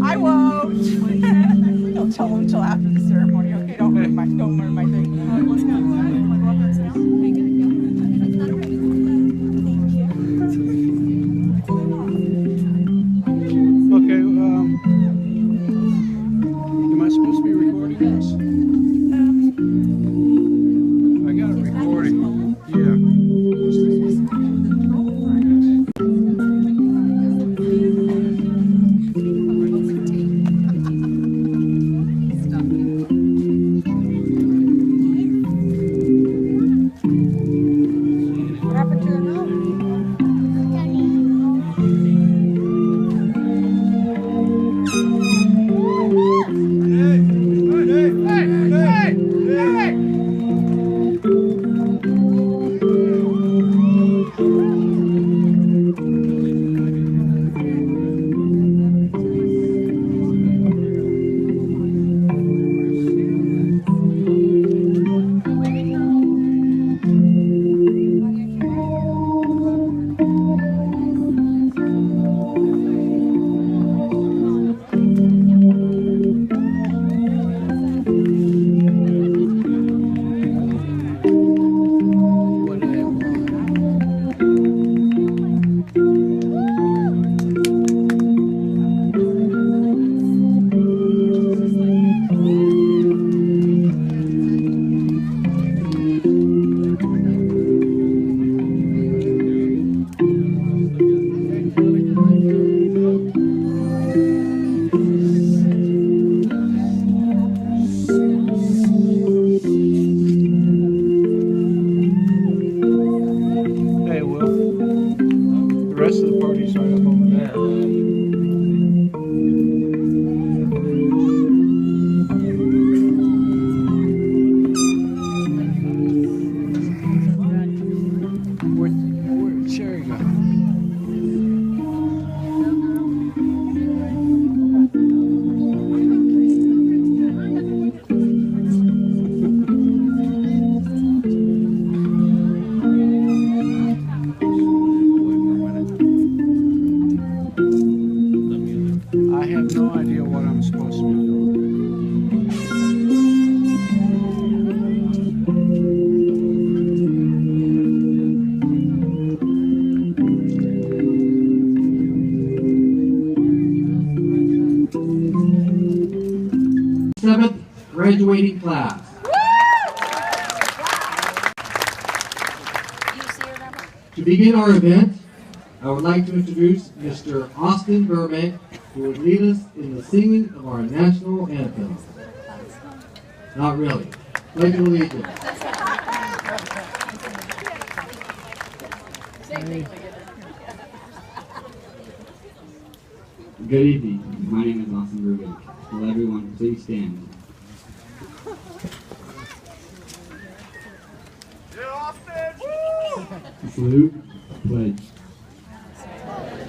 I won't. Don't tell them until after the ceremony. Okay, don't ruin my thing. Okay, am I supposed to be recording this? I got it recording. Yeah. What happened to your nose? Hey, Will. The rest of the party's right up over there. Where'd Sherry go? I have no idea what I'm supposed to be doing. Seventh graduating class. To begin our event, I would like to introduce Mr. Austin Burbank, who would lead us in the singing of our national anthem. Not really. Pledge of Allegiance. Good evening. My name is Austin Burbank. Will everyone please stand? Salute. Pledge.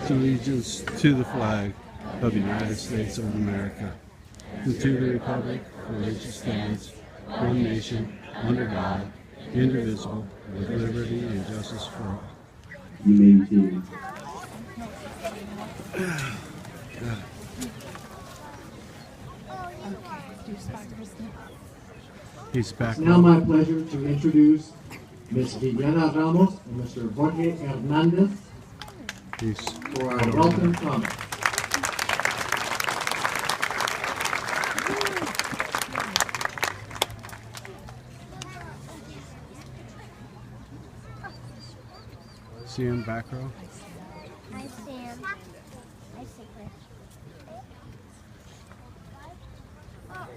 Allegiance to the flag of the United States of America, and to the republic for which it stands, one nation, under God, indivisible, with liberty and justice for all. You may be seated. He's back. It's now my pleasure to introduce Ms. Viviana Ramos and Mr. Jorge Hernandez He's for our welcome comments. See him back row? I see him. I see Chris. All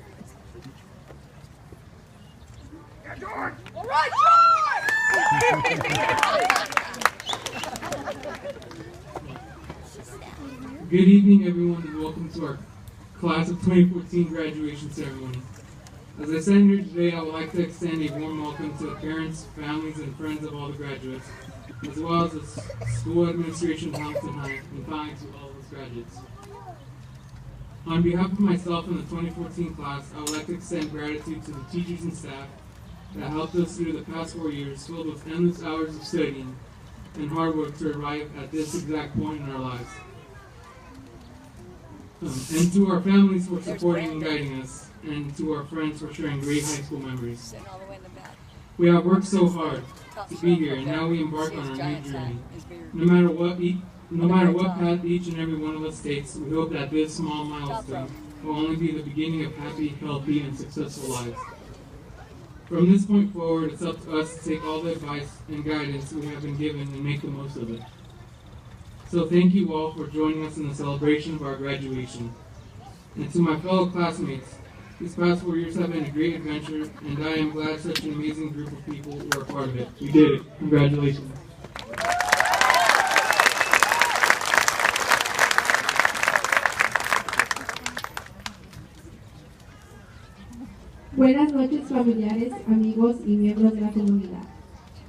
right, George! Good evening, everyone, and welcome to our Class of 2014 graduation ceremony. As I stand here today, I would like to extend a warm welcome to the parents, families, and friends of all the graduates. as well as the school administration of Hamilton High, and finally to all of its graduates. On behalf of myself and the 2014 class, I would like to extend gratitude to the teachers and staff that helped us through the past 4 years, filled with endless hours of studying and hard work to arrive at this exact point in our lives. And to our families for supporting and guiding us, and to our friends for sharing great high school memories. We have worked so hard to be here, and now we embark on our new journey. No matter what path each and every one of us takes, we hope that this small milestone will only be the beginning of happy, healthy, and successful lives. From this point forward, it's up to us to take all the advice and guidance we have been given and make the most of it. So thank you all for joining us in the celebration of our graduation. And to my fellow classmates, these past 4 years have been a great adventure, and I am glad such an amazing group of people were a part of it. We did it. Congratulations. Buenas noches, familiares, amigos y miembros de la comunidad.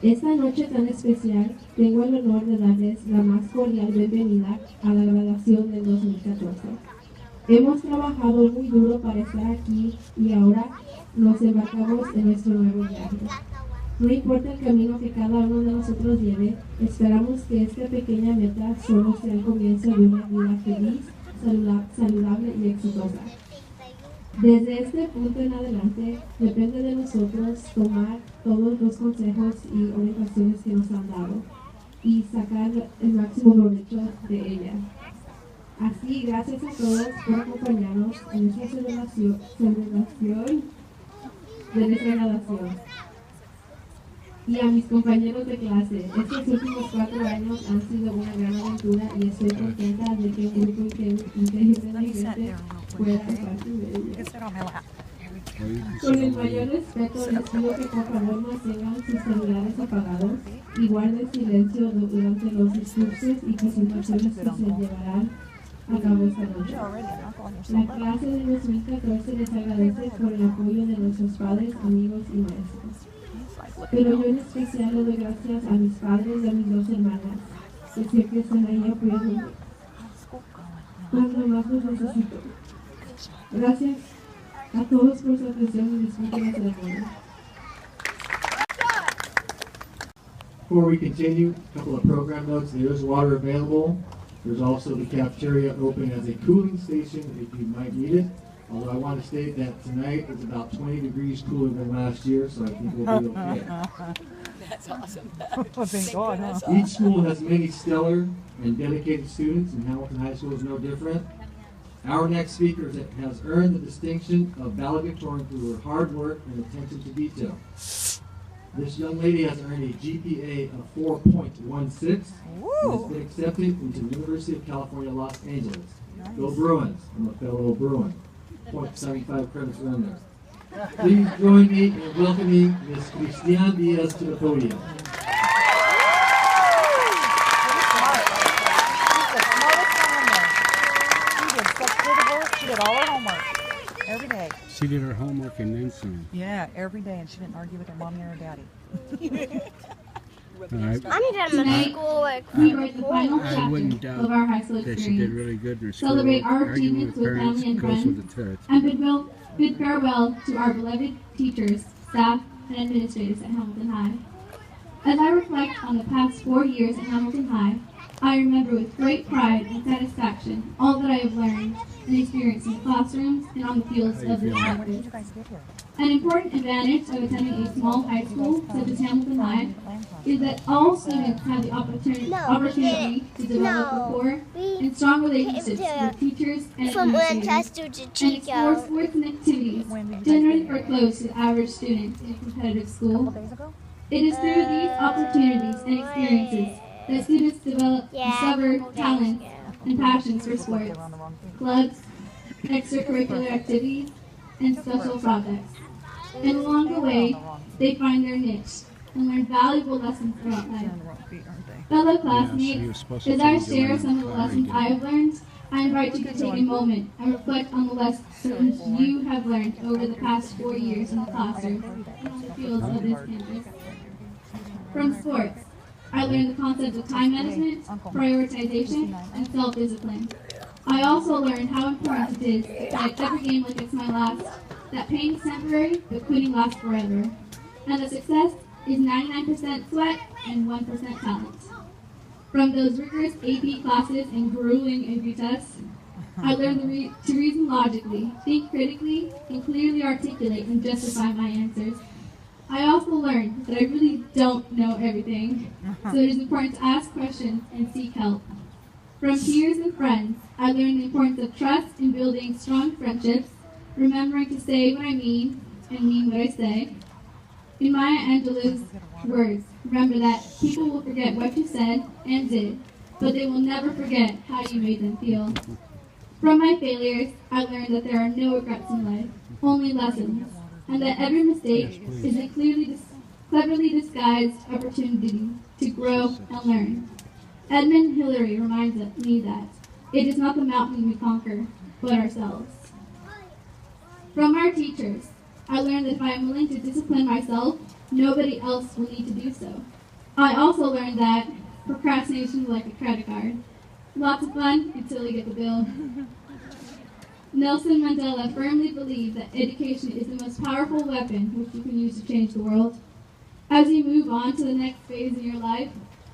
Esta noche tan especial, tengo el honor de darles la más cordial bienvenida a la graduación del 2014. Hemos trabajado muy duro para estar aquí y ahora nos embarcamos en nuestro nuevo viaje. No importa el camino que cada uno de nosotros lleve, esperamos que esta pequeña meta solo sea el comienzo de una vida feliz, saludable y exitosa. Desde este punto en adelante, depende de nosotros tomar todos los consejos y orientaciones que nos han dado y sacar el máximo provecho de ella. Así, gracias a todos por acompañarnos en esta celebración de nuestra graduación. Y a mis compañeros de clase, estos últimos 4 años han sido una gran aventura y estoy contenta de que un grupo inteligente pueda parte de ella. Con el mayor respeto les pido que por favor mantengan sus celulares apagados y guarden silencio durante los discursos y presentaciones que se llevarán a cabo esta noche. La clase de 2014 les agradece por el apoyo de nuestros padres, amigos y maestros. Pero yo en especial le doy gracias a mis padres y a mis 2 hermanas, que siempre están ahí apoyándome cuando más los necesito. Gracias a todos por su atención y disfruten la ceremonia. Before we continue, a couple of program notes. There is water available. There's also the cafeteria open as a cooling station if you might need it. Although I want to state that tonight is about 20 degrees cooler than last year, so I think we'll be okay. That's awesome. Thank God, huh? Each school has many stellar and dedicated students, and Hamilton High School is no different. Our next speaker has earned the distinction of valedictorian through her hard work and attention to detail. This young lady has earned a GPA of 4.16 and has been accepted into the University of California, Los Angeles. Go Bruins! I'm a fellow Bruin. 0.75 credits earned there. Please join me in welcoming Ms. Cristian Diaz to the podium. She did all her homework every day. She did her homework and then some. Yeah, every day, and she didn't argue with her mommy or her daddy. All right. I'm done Tonight, with schoolwork. we write the final I wouldn't chapter doubt of our high school that she did experience. really good in her school. Celebrate our Arguing achievements with parents family and goes friends, with the territory. and bid farewell to our beloved teachers, staff, and administrators at Hamilton High. As I reflect on the past 4 years at Hamilton High, I remember with great pride and satisfaction all that I have learned and experienced in classrooms and on the fields of this When did you practice. guys get here? An important advantage of attending a small high school such as Hamilton High is that all students have the opportunity to develop rapport and strong relationships with teachers and From one administrators, test to and explore Chico. sports and activities generally are close to the average student in a competitive A school. couple days ago? It is through these opportunities and experiences that students discover talents and passions for sports, They were on the wrong thing. clubs, extracurricular activities, and special projects. And along the way, they find their niche and learn valuable lessons throughout They're life. on the wrong feet, aren't they? Fellow he was classmates, supposed to as I be share going some of the lessons I have learned, I invite you to take a moment and reflect on the lessons you have learned over the past 4 years in the classroom and on the fields of this campus. From sports, I learned the concept of time management, prioritization, and self-discipline. I also learned how important it is to play every game like it's my last, that pain is temporary, but quitting lasts forever, and that success is 99% sweat and 1% talent. From those rigorous AP classes and grueling AP tests, I learned to reason logically, think critically, and clearly articulate and justify my answers. I also learned that I really don't know everything, so it is important to ask questions and seek help. From peers and friends, I learned the importance of trust in building strong friendships, remembering to say what I mean and mean what I say. In Maya Angelou's words, remember that people will forget what you said and did, but they will never forget how you made them feel. From my failures, I learned that there are no regrets in life, only lessons, and that every mistake is a cleverly disguised opportunity to grow and learn. Edmund Hillary reminds me that it is not the mountain we conquer, but ourselves. From our teachers, I learned that if I am willing to discipline myself, nobody else will need to do so. I also learned that procrastination is like a credit card. Lots of fun until you get the bill. Nelson Mandela firmly believed that education is the most powerful weapon which you can use to change the world. As you move on to the next phase in your life,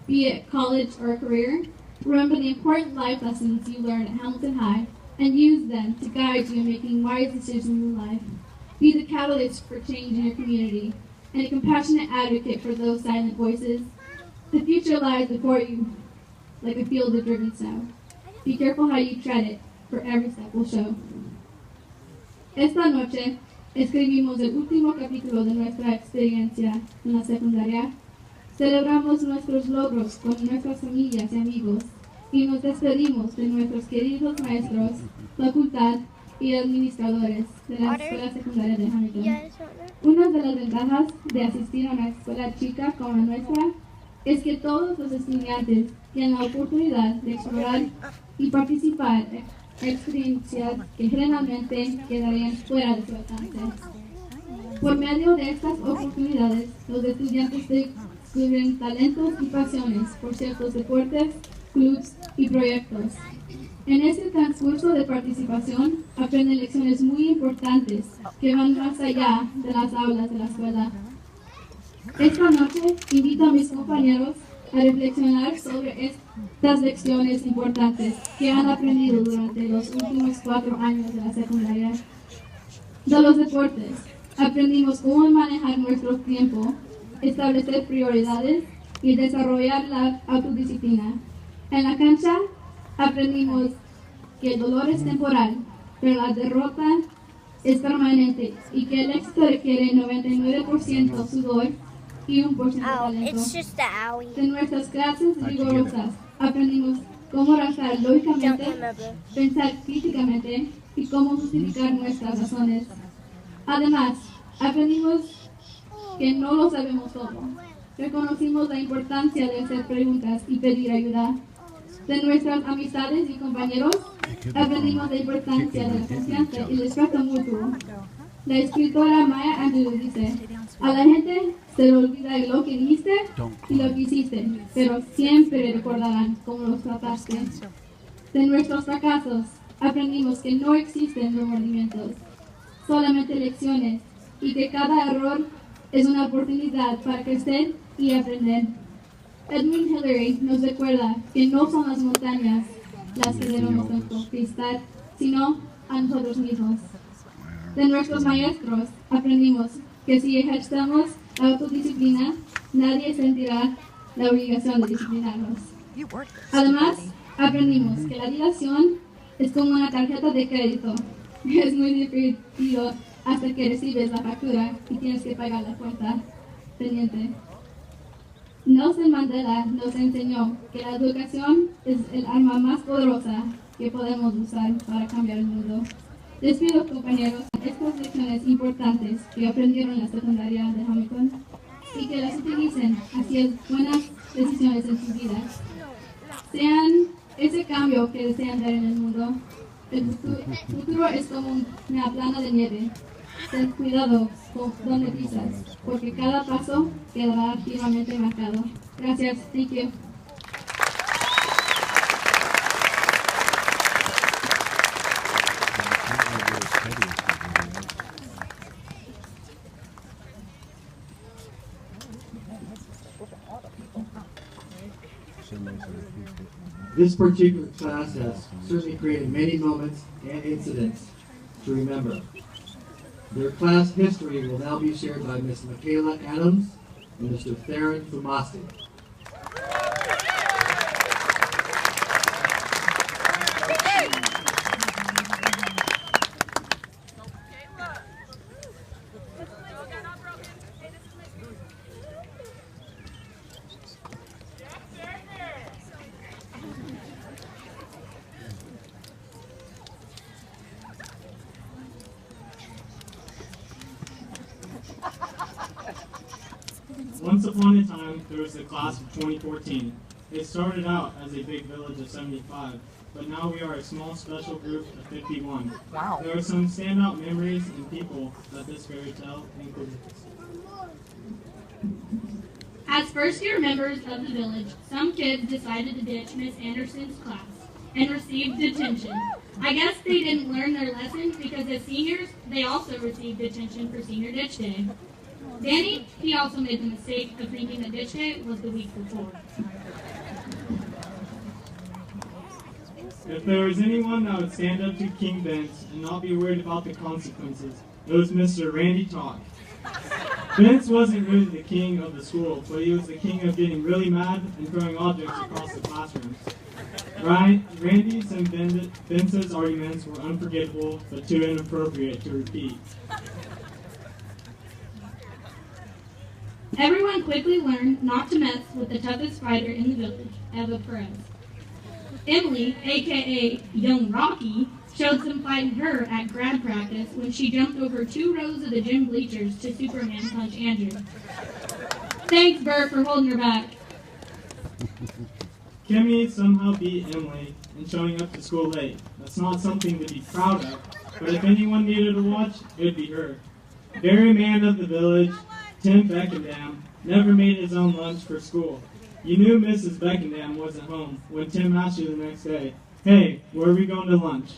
be it college or a career, remember the important life lessons you learned at Hamilton High and use them to guide you in making wise decisions in life. Be the catalyst for change in your community and a compassionate advocate for those silent voices. The future lies before you like a field of driven snow. Be careful how you tread it, for every step will show. Esta noche escribimos el último capítulo de nuestra experiencia en la secundaria. Celebramos nuestros logros con nuestras familias y amigos y nos despedimos de nuestros queridos maestros, facultad y administradores de la escuela secundaria de Hamilton. Una de las ventajas de asistir a una escuela chica como la nuestra es que todos los estudiantes tienen la oportunidad de explorar y participar en experiencias que generalmente quedarían fuera de su alcance. Por medio de estas oportunidades, los estudiantes descubren talentos y pasiones por ciertos deportes, clubes y proyectos. En este transcurso de participación, aprenden lecciones muy importantes que van más allá de las aulas de la escuela. Esta noche invito a mis compañeros a reflexionar sobre estas lecciones importantes que han aprendido durante los últimos 4 años de la secundaria. De los deportes, aprendimos cómo manejar nuestro tiempo, establecer prioridades y desarrollar la autodisciplina. En la cancha, aprendimos que el dolor es temporal, pero la derrota es permanente y que el éxito requiere 99% sudor y 1% talento. En nuestras clases rigurosas aprendimos cómo razonar lógicamente, pensar críticamente y cómo justificar nuestras razones. Además, aprendimos que no lo sabemos todo. Reconocimos la importancia de hacer preguntas y pedir ayuda. De nuestras amistades y compañeros, aprendimos la importancia de la confianza y el respeto mutuo. La escritora Maya Angelou dice, a la gente se le olvida lo que dijiste y lo que hiciste, pero siempre recordarán cómo los trataste. De nuestros fracasos, aprendimos que no existen remordimientos, solamente lecciones, y que cada error es una oportunidad para crecer y aprender. Edmund Hillary nos recuerda que no son las montañas las que debemos conquistar, sino a nosotros mismos. De nuestros maestros aprendimos que si ejercemos autodisciplina, nadie sentirá la obligación de disciplinarnos. Además, aprendimos que la dilación es como una tarjeta de crédito. Es muy divertido hasta que recibes la factura y tienes que pagar la cuenta pendiente. Nelson Mandela nos enseñó que la educación es el arma más poderosa que podemos usar para cambiar el mundo. Les pido, compañeros, estas lecciones importantes que aprendieron en la secundaria de Hamilton y que las utilicen hacia buenas decisiones en sus vidas. Sean ese cambio que desean ver en el mundo. El futuro es como una plana de nieve. Ten cuidado con donde pisas, porque cada paso quedará firmemente marcado. Gracias. Thank you. This particular class has certainly created many moments and incidents to remember. Their class history will now be shared by Ms. Michaela Adams and Mr. Theron Fumasti. Once upon a time, there was the class of 2014. It started out as a big village of 75, but now we are a small special group of 51. Wow. There are some standout memories and people that this fairy tale includes. As first-year members of the village, some kids decided to ditch Miss Anderson's class and received detention. I guess they didn't learn their lesson because as seniors, they also received detention for Senior Ditch Day. Danny, he also made the mistake of thinking that Ditch Day was the week before. If there was anyone that would stand up to King Vince and not be worried about the consequences, it was Mr. Randy Talk. Vince wasn't really the king of the school, but he was the king of getting really mad and throwing objects across the classrooms. Randy's and Vince's arguments were unforgettable, but too inappropriate to repeat. Everyone quickly learned not to mess with the toughest fighter in the village, Eva Perez. Emily, aka Young Rocky, showed some fight in her at grad practice when she jumped over 2 rows of the gym bleachers to Superman punch Andrew. Thanks, Bert, for holding her back. Kimmy somehow beat Emily in showing up to school late. That's not something to be proud of, but if anyone needed to watch, it would be her. Very man of the village, Tim Beckendam, never made his own lunch for school. You knew Mrs. Beckendam wasn't home when Tim asked you the next day, "Hey, where are we going to lunch?"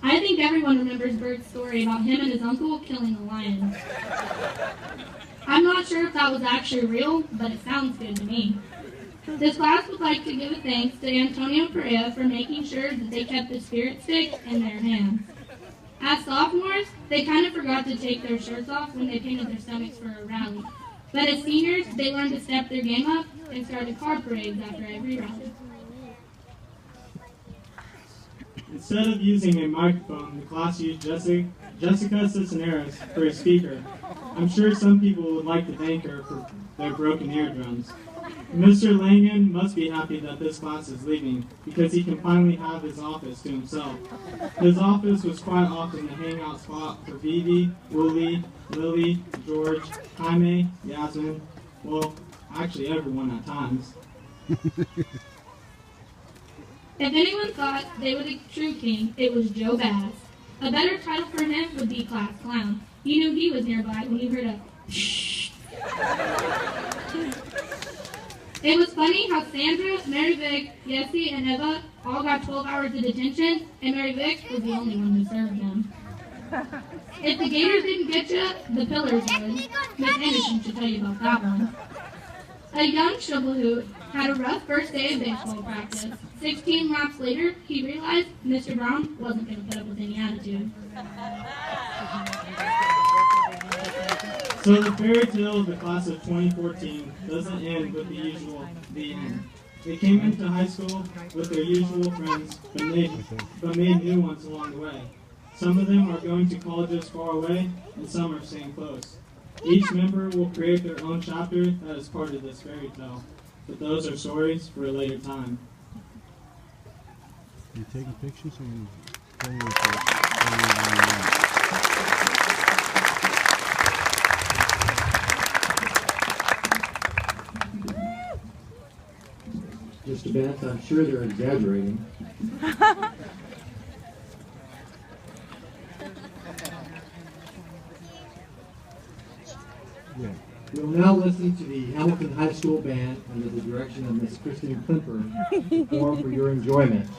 I think everyone remembers Bert's story about him and his uncle killing a lion. I'm not sure if that was actually real, but it sounds good to me. This class would like to give a thanks to Antonio Perea for making sure that they kept the spirit stick in their hands. As sophomores, they kind of forgot to take their shirts off when they painted their stomachs for a rally. But as seniors, they learned to step their game up and started car parades after every rally. Instead of using a microphone, the class used Jessica Cisneros for a speaker. I'm sure some people would like to thank her for their broken eardrums. Mr. Langan must be happy that this class is leaving, because he can finally have his office to himself. His office was quite often the hangout spot for Vivi, Wooly, Lily, George, Jaime, Yasmin, well, actually everyone at times. If anyone thought they were the true king, it was Joe Bass. A better title for him would be Class Clown. You knew he was nearby when you heard a shh. It was funny how Sandra, Mary Vick, Jessie, and Eva all got 12 hours of detention, and Mary Vick was the only one who served them. If the Gators didn't get you, the Pillars would. Miss Anderson should tell you about that one. A young Shovelhoot had a rough first day of baseball practice. 16 laps later, he realized Mr. Brown wasn't going to put up with any attitude. So the fairy tale of the class of 2014 doesn't end with the end. They came into high school with their usual friends, but made new ones along the way. Some of them are going to colleges far away, and some are staying close. Each member will create their own chapter that is part of this fairy tale, but those are stories for a later time. You taking pictures or you Mr. Bennett, I'm sure they're exaggerating. Hamilton High School Band under the direction of Miss Kristen Klimper perform for your enjoyment.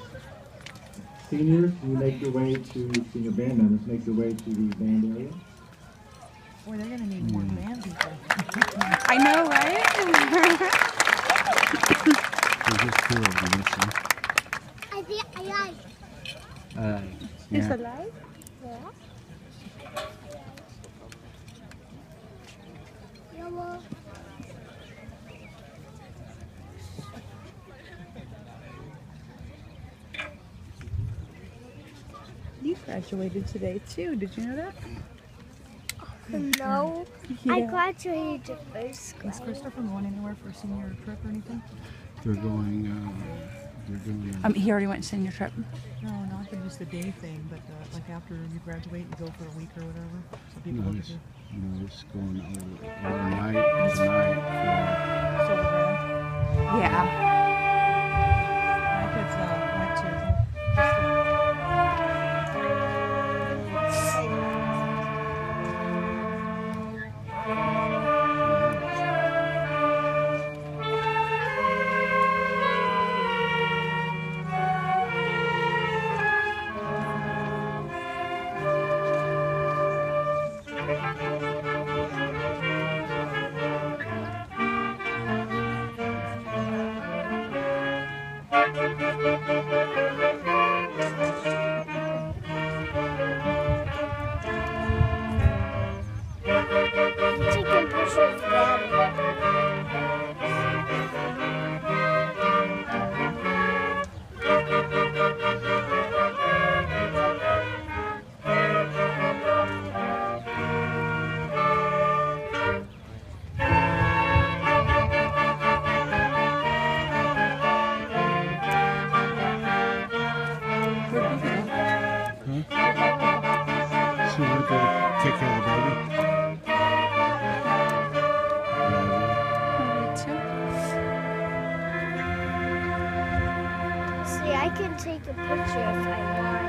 Seniors, you make your way to, senior band members, make your way to the band area. Boy, they're going to need more band people. I know, right? I think I like. Is it live? Yeah. Yellow. You graduated today too. Did you know that? No, I graduated to first Is grade. Christopher going anywhere for a senior trip or anything? They're going, they're doing He already went senior trip. No, not just the day thing, but like after you graduate, you go for a week or whatever. So people no, go it's, to no, it's going overnight tonight. Silver Yeah. My kids went to Taking pictures of them. She went to take care of the baby. See, I can take a picture if I want.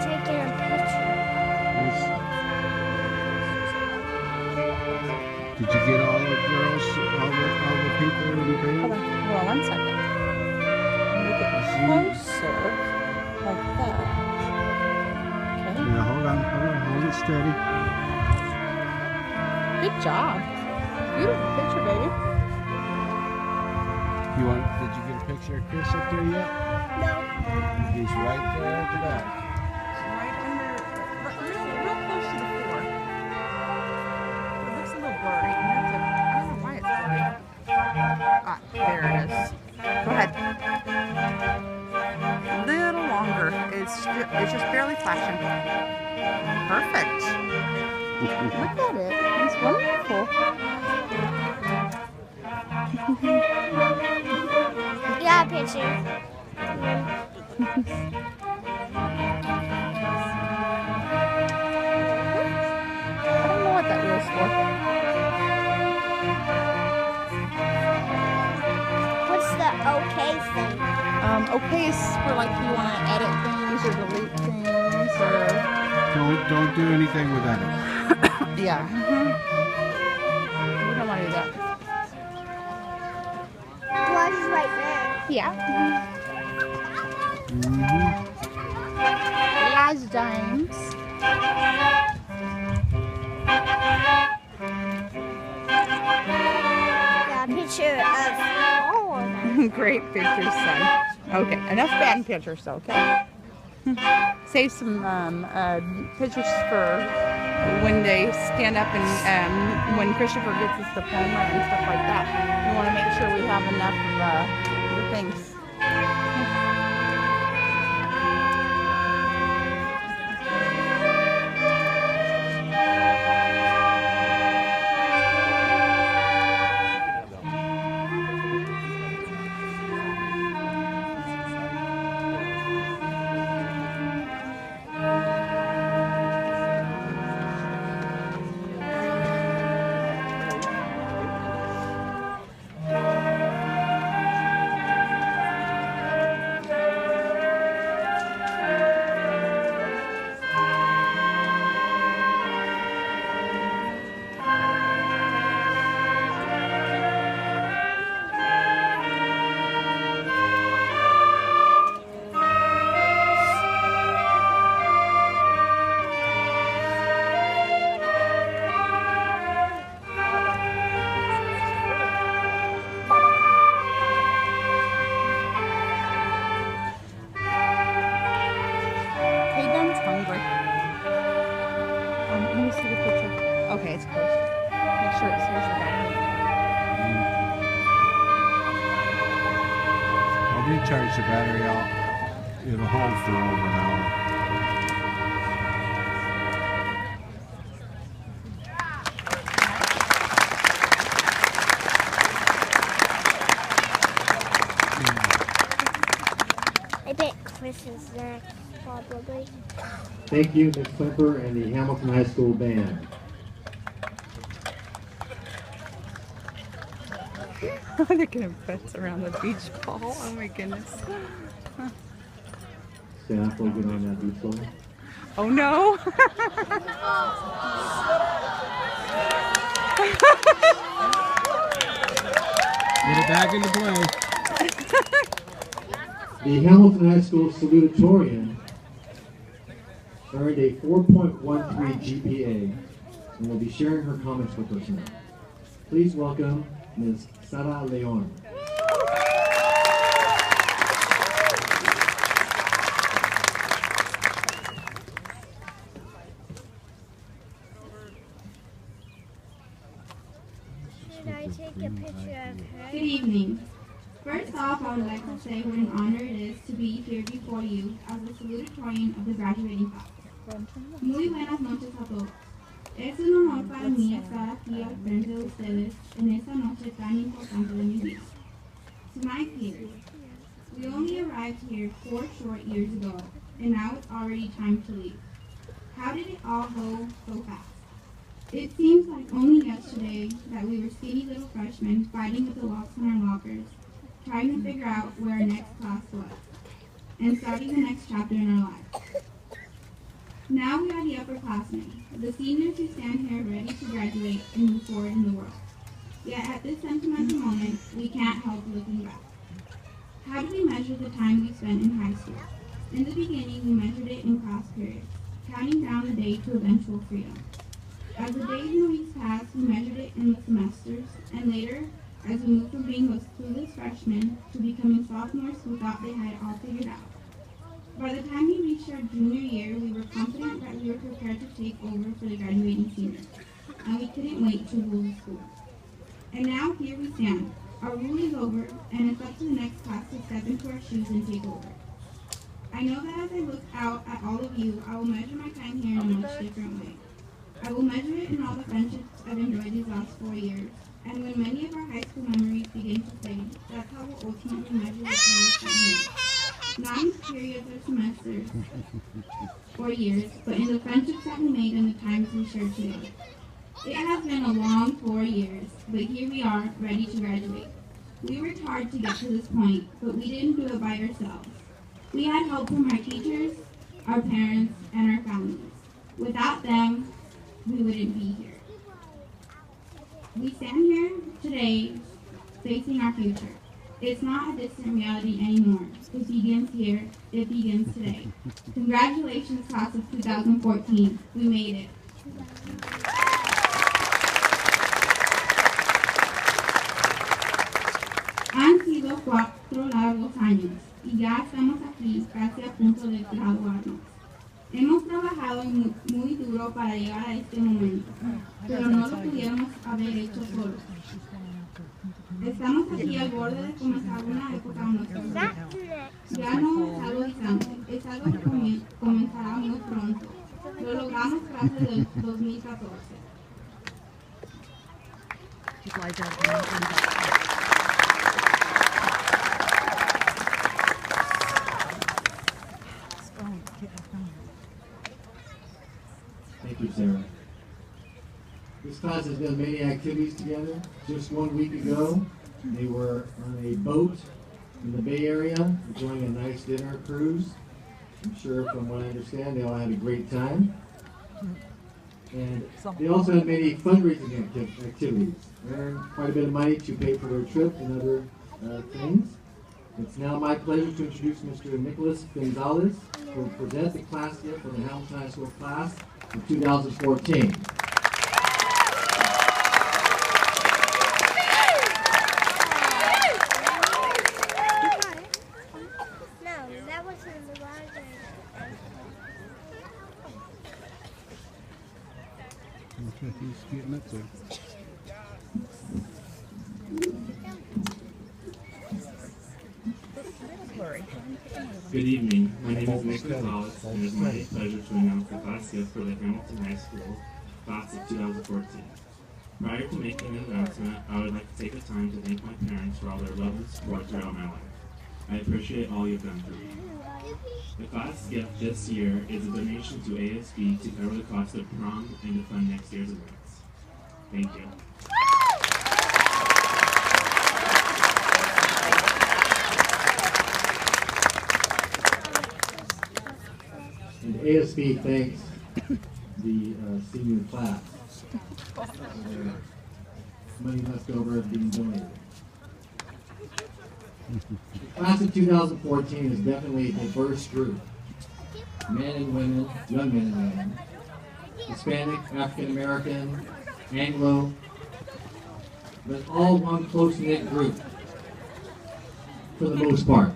Taking a picture. Did you get all the girls, all the people in the band? Hold on 1 second. Make it closer, like that. Okay. Yeah, hold it steady. Good job. Beautiful picture, baby. Did you get a picture of Chris up there yet? No. He's right there at the back. Right under, real close to the floor. It looks a little blurry. I don't know why it's blurry. Ah, there it is. Go ahead. A little longer. It's just barely flashing. Perfect. Look at it. It's wonderful. Yeah, picture. I don't know what that wheel's for. What's the okay thing? Okay is for like you want to edit things or delete things or... Don't do anything with that. Yeah. We don't want to do that. Watch right there. Yeah. Last dimes. Yeah, picture of all of them. Great pictures, son. Okay, enough band pictures, okay? Save some pictures for when they stand up and when Christopher gets his diploma and stuff like that. We want to make sure we have enough of the things. did charge the battery out. It'll hold for over an hour. I bet Chris is next, probably. Thank you, Ms. Klimper and the Hamilton High School Band. They're gonna fence around the beach ball. Oh my goodness. Staff will get on that beach ball. Oh no. Get it back into play. The Hamilton High School salutatorian earned a 4.13 GPA and will be sharing her comments with us now. Please welcome Ms. Sara Leon. Should I take a picture of her? Good evening. First off, I would like to say what an honor it is to be here before you as the salutatorian of the graduating class. Muy buenas noches a todos. Es un honor para mí estar aquí al frente de ustedes en esta noche tan importante de mi vida. To my peers, we only arrived here 4 short years ago, and now it's already time to leave. How did it all go so fast? It seems like only yesterday that we were skinny little freshmen fighting with the locks on our lockers, trying to figure out where our next class was, and starting the next chapter in our lives. Now we are the upperclassmen, the seniors who stand here ready to graduate and move forward in the world. Yet at this sentimental moment, we can't help looking back. How do we measure the time we spent in high school? In the beginning, we measured it in class periods, counting down the day to eventual freedom. As the days and weeks passed, we measured it in the semesters, and later, as we moved from being those clueless freshmen to becoming sophomores who thought they had it all figured out. By the time we reached our junior year, we were confident that we were prepared to take over for the graduating seniors, and we couldn't wait to rule the school. And now here we stand. Our rule is over, and it's up to the next class to step into our shoes and take over. I know that as I look out at all of you, I will measure my time here in a much different way. I will measure it in all the friendships I've enjoyed these last 4 years, and when many of our high school memories begin to fade, that's how we'll ultimately measure the time we spent here. Not in periods or semesters or years, but in the friendships that we made and the times we shared together. It has been a long 4 years, but here we are, ready to graduate. We worked hard to get to this point, but we didn't do it by ourselves. We had help from our teachers, our parents, and our families. Without them, we wouldn't be here. We stand here today facing our future. It's not a distant reality anymore. It begins here. It begins today. Congratulations, class of 2014. We made it. Han sido 4 largos años y ya estamos aquí casi a punto de graduarnos. Hemos trabajado muy duro para llegar a este momento, pero no lo pudiéramos haber hecho solos. Estamos aquí al borde de comenzar una época nuestra. Ya no es algo distante, es algo que comenzará muy pronto. Lo logramos gracias al 2014. Thank you, Sarah. This class has done many activities together. Just 1 week ago, they were on a boat in the Bay Area, enjoying a nice dinner cruise. I'm sure, from what I understand, they all had a great time. And they also had many fundraising activities. Earned quite a bit of money to pay for their trip and other things. It's now my pleasure to introduce Mr. Nicholas Gonzalez, who will present the class gift for the Hamilton High School class of 2014. No, that was in the library. Looks like he's getting up there. Good evening. My name is Nick Gonzalez, and it is my pleasure to announce the class gift for the Hamilton High School class of 2014. Prior to making an announcement, I would like to take the time to thank my parents for all their love and support throughout my life. I appreciate all you've done for me. The class gift this year is a donation to ASB to cover the cost of prom and to fund next year's events. Thank you. And ASB thanks the senior class for their money left over being donated. The class of 2014 is definitely a diverse group. Men and women, young men and women, Hispanic, African American, Anglo, but all one close-knit group for the most part.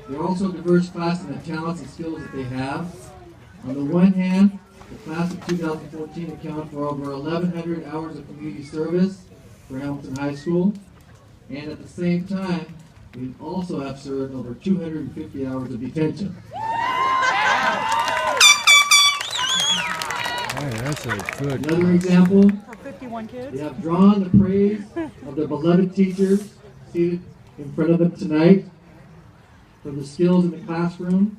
They're also a diverse class in the talents and skills that they have. On the one hand, the class of 2014 accounted for over 1,100 hours of community service for Hamilton High School. And at the same time, we also have served over 250 hours of detention. Hey, that's a good. Another example, For 51 kids? they have drawn the praise of their beloved teachers seated in front of them tonight for the skills in the classroom,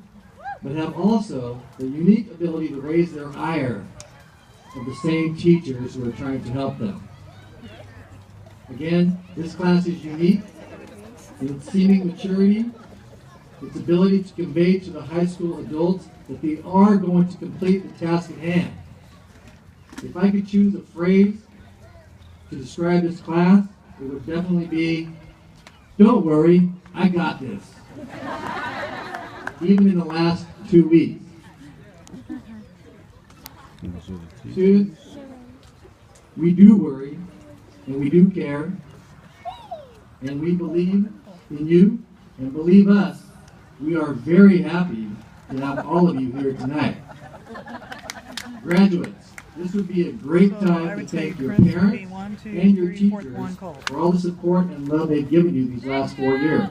but have also the unique ability to raise their ire of the same teachers who are trying to help them. Again, this class is unique in its seeming maturity, its ability to convey to the high school adults that they are going to complete the task at hand. If I could choose a phrase to describe this class, it would definitely be, "Don't worry, I got this." Even in the last 2 weeks. Students, we do worry, and we do care, and we believe in you, and believe us, we are very happy to have all of you here tonight. Graduates, this would be a great time to thank your parents and your teachers for all the support and love they've given you these last 4 years.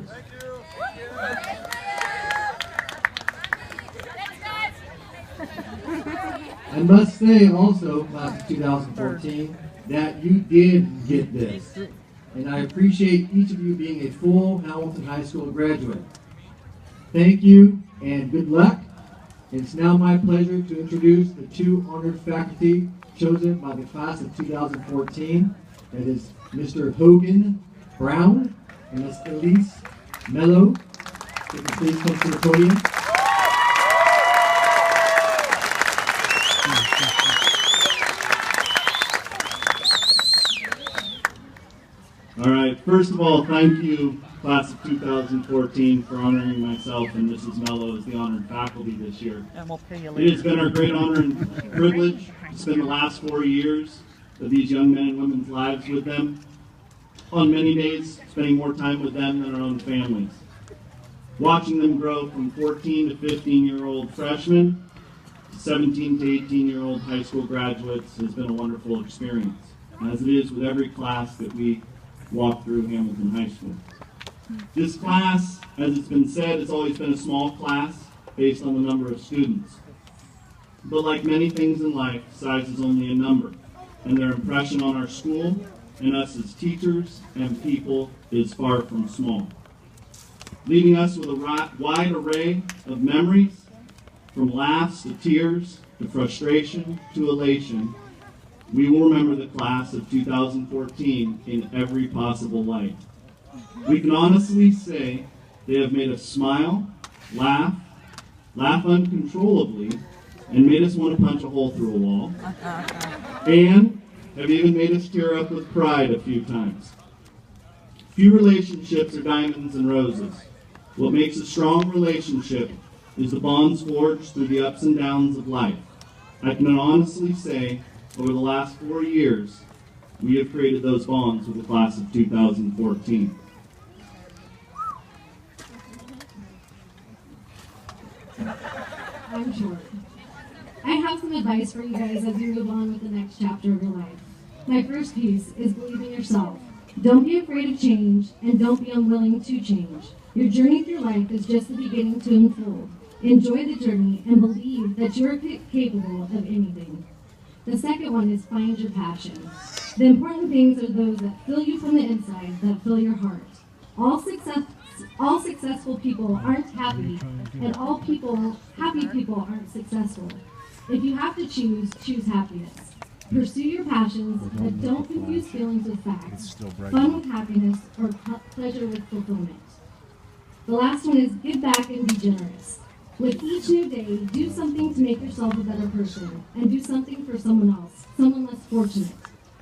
I must say also, class of 2014, that you did get this. And I appreciate each of you being a full Hamilton High School graduate. Thank you and good luck. It's now my pleasure to introduce the 2 honored faculty chosen by the class of 2014. That is Mr. Hogan Brown and Ms. Elise Mello. If you please come to the podium. All right, first of all, thank you, class of 2014, for honoring myself and Mrs. Mello as the honored faculty this year. And we'll pay you It later. has been our great honor and privilege to spend the last 4 years of these young men and women's lives with them. On many days, spending more time with them than our own families. Watching them grow from 14 to 15-year-old freshmen to 17 to 18-year-old high school graduates has been a wonderful experience, as it is with every class that we walk through Hamilton High School. This class, as it's been said, has always been a small class based on the number of students. But like many things in life, size is only a number, and their impression on our school and us as teachers and people is far from small. Leaving us with a wide array of memories, from laughs to tears to frustration to elation. We will remember the class of 2014 in every possible light. We can honestly say they have made us smile, laugh uncontrollably, and made us want to punch a hole through a wall, and have even made us tear up with pride a few times. Few relationships are diamonds and roses. What makes a strong relationship is the bonds forged through the ups and downs of life. I can honestly say, over the last 4 years, we have created those bonds with the class of 2014. I'm short. I have some advice for you guys as you move on with the next chapter of your life. My first piece is believe in yourself. Don't be afraid of change, and don't be unwilling to change. Your journey through life is just the beginning to unfold. Enjoy the journey and believe that you are capable of anything. The second one is find your passion. The important things are those that fill you from the inside, that fill your heart. All successful people aren't happy, and happy people aren't successful. If you have to choose happiness. Pursue your passions, but don't confuse feelings with facts. Fun with happiness, or pleasure with fulfillment. The last one is give back and be generous. With each new day, do something to make yourself a better person, and do something for someone else, someone less fortunate.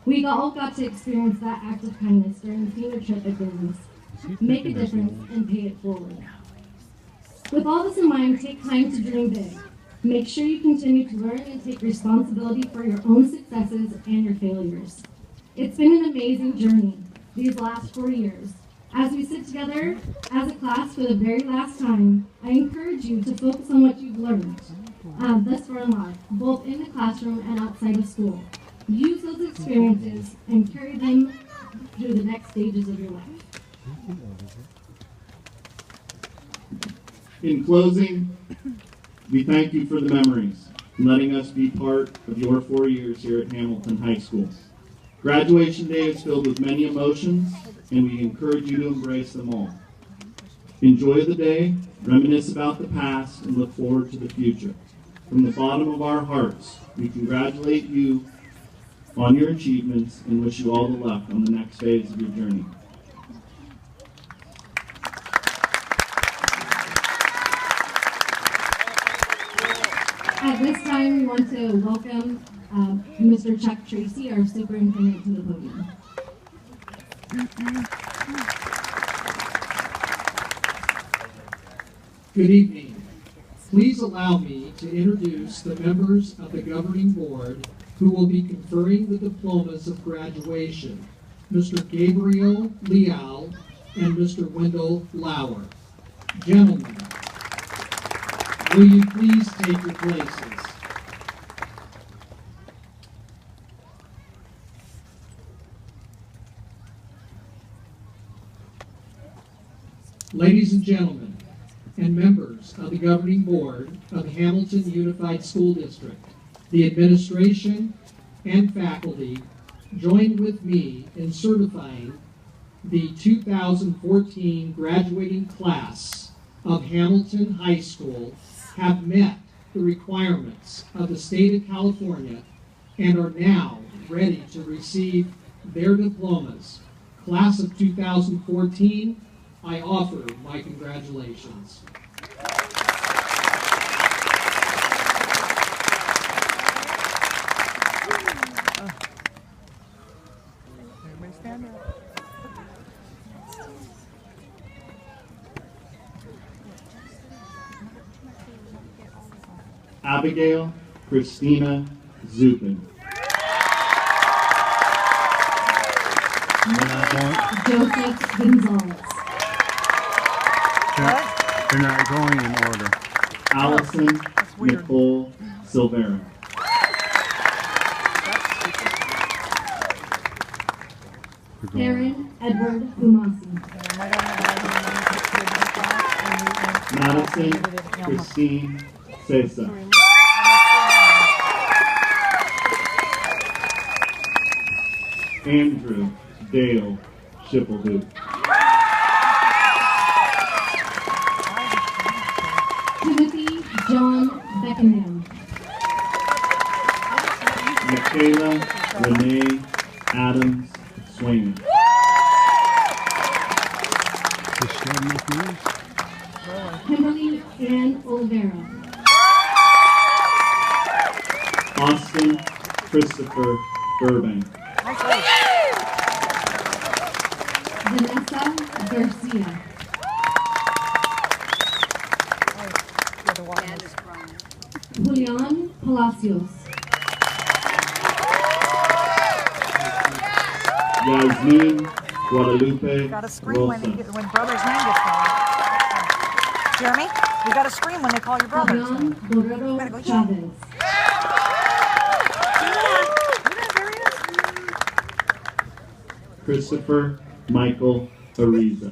We all got to experience that act of kindness during the senior trip at Billings. Make a difference and pay it forward. With all this in mind, take time to dream big. Make sure you continue to learn and take responsibility for your own successes and your failures. It's been an amazing journey these last 4 years. As we sit together as a class for the very last time, I encourage you to focus on what you've learned thus far in life, both in the classroom and outside of school. Use those experiences and carry them through the next stages of your life. In closing, we thank you for the memories and letting us be part of your 4 years here at Hamilton High School. Graduation day is filled with many emotions, and we encourage you to embrace them all. Enjoy the day, reminisce about the past, and look forward to the future. From the bottom of our hearts, we congratulate you on your achievements and wish you all the luck on the next phase of your journey. At this time, we want to welcome Mr. Chuck Tracy, our superintendent, to the podium. Good evening. Please allow me to introduce the members of the governing board who will be conferring the diplomas of graduation, Mr. Gabriel Leal and Mr. Wendell Lauer. Gentlemen, will you please take your places? Ladies and gentlemen, and members of the governing board of Hamilton Unified School District, the administration and faculty join with me in certifying the 2014 graduating class of Hamilton High School have met the requirements of the state of California and are now ready to receive their diplomas. Class of 2014, I offer my congratulations. Everybody stand up. Abigail Christina Zupin. Joseph Gonzalez. They're not going in order. Allison Nicole Silvera. Aaron Edward Humasi. Madison Christine Cesa. Andrew Dale Schippeldue. Timothy John Beckenham. Michaela Renee Adams Swain. Kimberly Ann Olivera. Austin Christopher Burbank. Vanessa Garcia. Julian Palacios. Yasmin Guadalupe You gotta scream when Rosa. brother's name gets called. Jeremy, you gotta scream when they call your brother. Julian Borrero Chavez. Christopher Michael Ariza.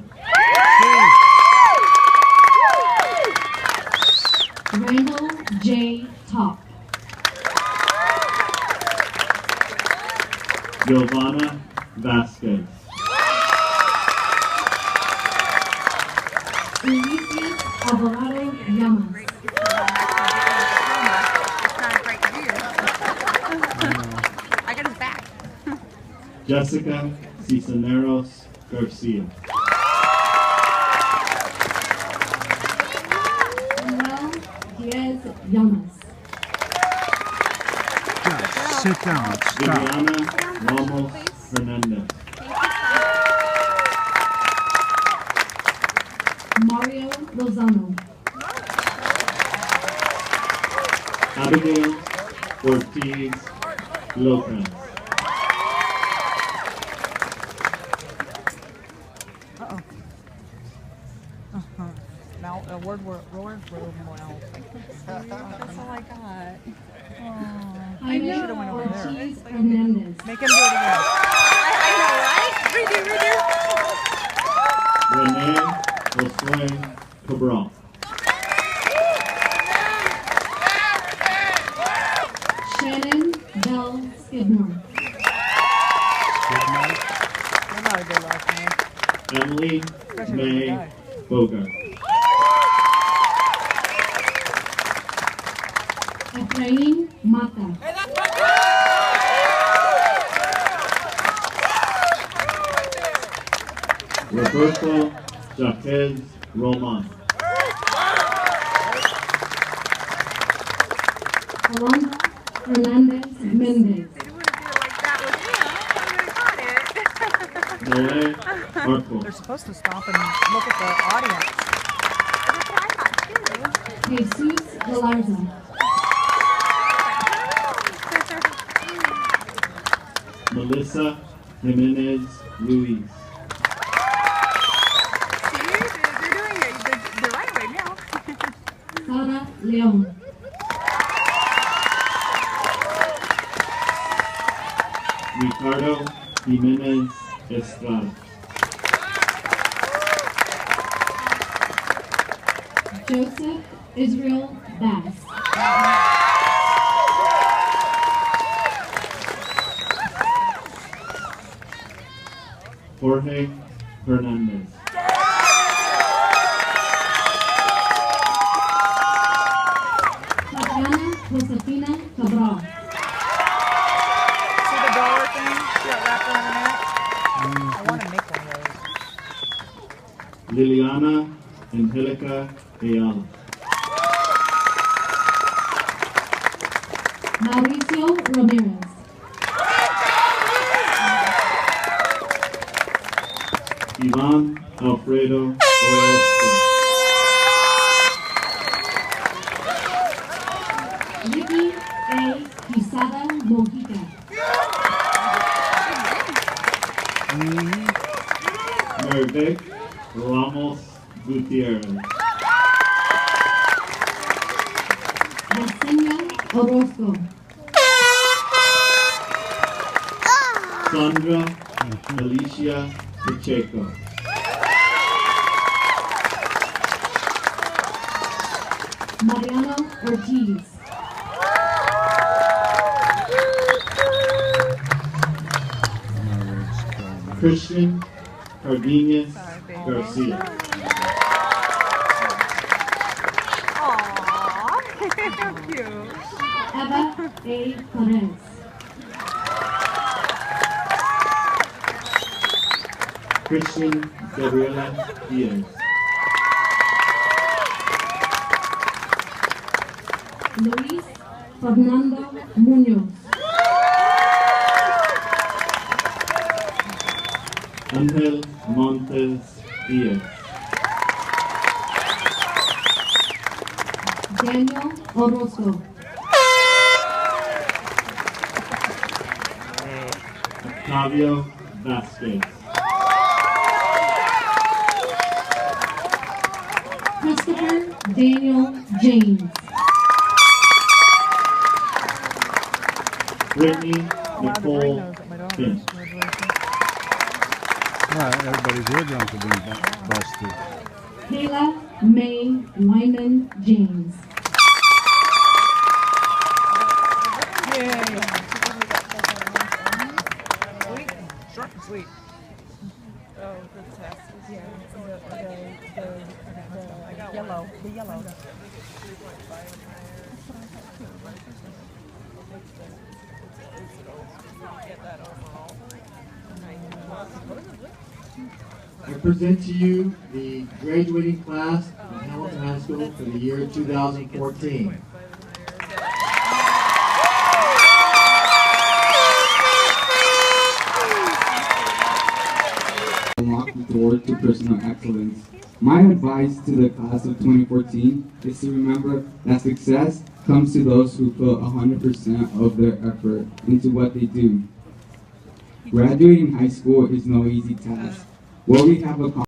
Randall J. Top. Giovanna Vasquez. Ulises Alvarado Llamas. I got his back. Jessica Cisneros Garcia. Noel Diaz Llamas. Just sit down. Stop. Viviana Ramos Hernandez. Mario Lozano. Abigail Ortiz Lopez. Now, word well. That's all I got. Jaime Ortiz Hernandez. Make him do it again. I know, right? Renee Josue Cabral. Shannon Bell Skidmore. That's not a good last name. Emily May Bogart. Efraín Mata. Roberto Jaquez Roman. Alondra Hernandez Mendez. Noé Marco. They're supposed to stop and look at the audience. Jesus Galarza. Melissa Jimenez Luis. They're doing it the right way now. Sara León. Ricardo Jimenez Estrada. Joseph Israel Bass. Jorge Hernandez. Tatiana Josefina Cabral. See the dollar thing? See that wrapped around the neck? I want to make one of those. Liliana Angelica Ayala. Mauricio Ramirez. Ivan Alfredo Orozco. Ricky A. Quisada Mojica. Mervic Ramos Gutierrez. Yesenia Orozco. Sandra Alicia Pacheco. Mariano Ortiz. Christian Cardenas Garcia. Aww, how cute. Eva A. Perez. Christian Gabriela Diaz. Luis Fernando Munoz. Angel Montes Diaz. Daniel Orozco. Octavio Vasquez. Christopher Daniel James. Brittany Nicole Finch. Well, everybody's eardrums have been busted. Kayla May Wyman James. Yay. Sweet. Short and sweet. Oh, the test is the yellow. The yellow. I present to you the graduating class of Hamilton High School for the year 2014. Unlock the door to personal excellence. My advice to the class of 2014 is to remember that success comes to those who put 100% of their effort into what they do. Graduating high school is no easy task. What we have accomplished